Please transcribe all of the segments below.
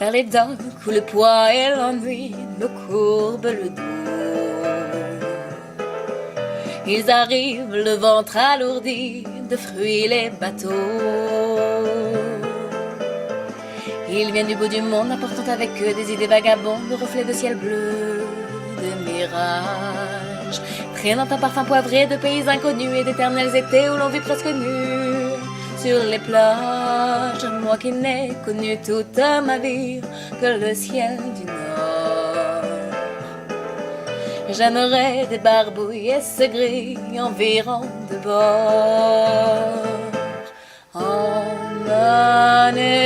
vers les docks où le poids et l'ennui nous courbent le dos. Ils arrivent, le ventre alourdi de fruits les bateaux. Ils viennent du bout du monde apportant avec eux des idées vagabondes, de reflets de ciel bleu, de mirages, traînant un parfum poivré de pays inconnus et d'éternels étés où l'on vit presque nu sur les plages. Moi qui n'ai connu toute ma vie que le ciel du Nord, j'aimerais des barbouilles et ce gris environ de bord. Emmenez-moi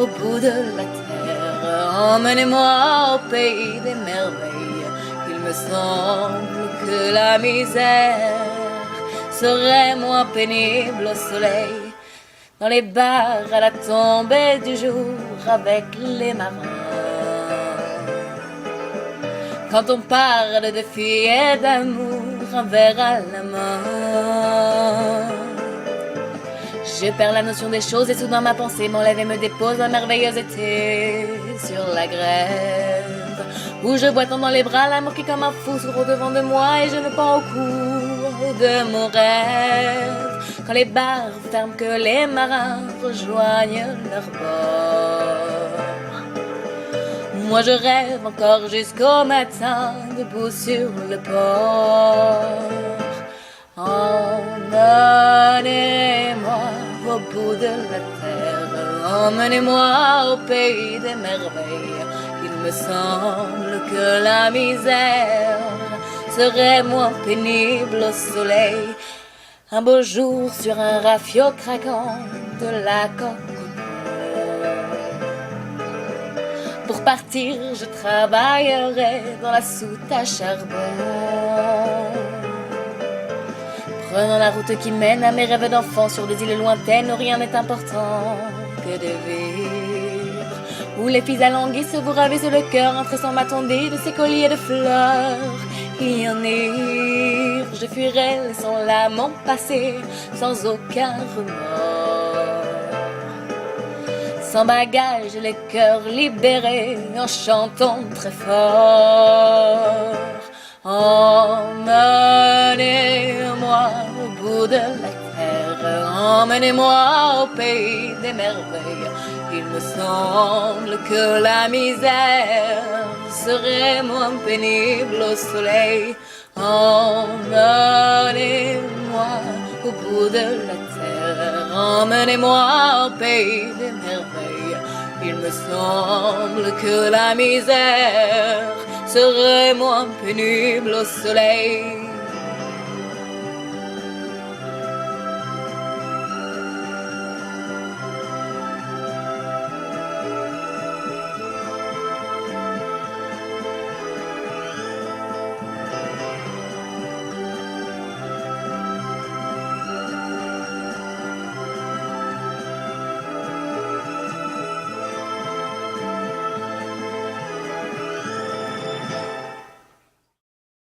au bout de la terre, emmenez-moi au pays des merveilles. Il me semble que la misère serait moins pénible au soleil, dans les bars à la tombée du jour avec les marins. Quand on parle de filles et d'amour, un verre à la main, je perds la notion des choses et soudain ma pensée m'enlève et me dépose un merveilleux été sur la grève, où je bois tant dans les bras l'amour qui comme un fou s'ouvre au devant de moi et je me pends au cou de mon rêve. Quand les bars ferment, que les marins rejoignent leur bord, moi je rêve encore jusqu'au matin, debout sur le port. Emmenez-moi au bout de la terre, emmenez-moi au pays des merveilles. Il me semble que la misère serait moins pénible au soleil, un beau jour sur un rafio craquant de la coque. Pour partir, je travaillerai dans la soute à charbon, prenant la route qui mène à mes rêves d'enfant sur des îles lointaines où rien n'est important que de vivre, où les filles alanguissent vous ravissent le cœur entre son bâton de ses colliers de fleurs. Il y en ire, je fuirai laissant là mon passé sans aucun remords, sans bagage, les cœurs libérés en chantant très fort. Emmenez-moi au bout de la terre, emmenez-moi au pays des merveilles. Il me semble que la misère serait moins pénible au soleil. Emmenez-moi au bout de la terre, emmenez-moi au pays des merveilles. Il me semble que la misère serait moins pénible au soleil.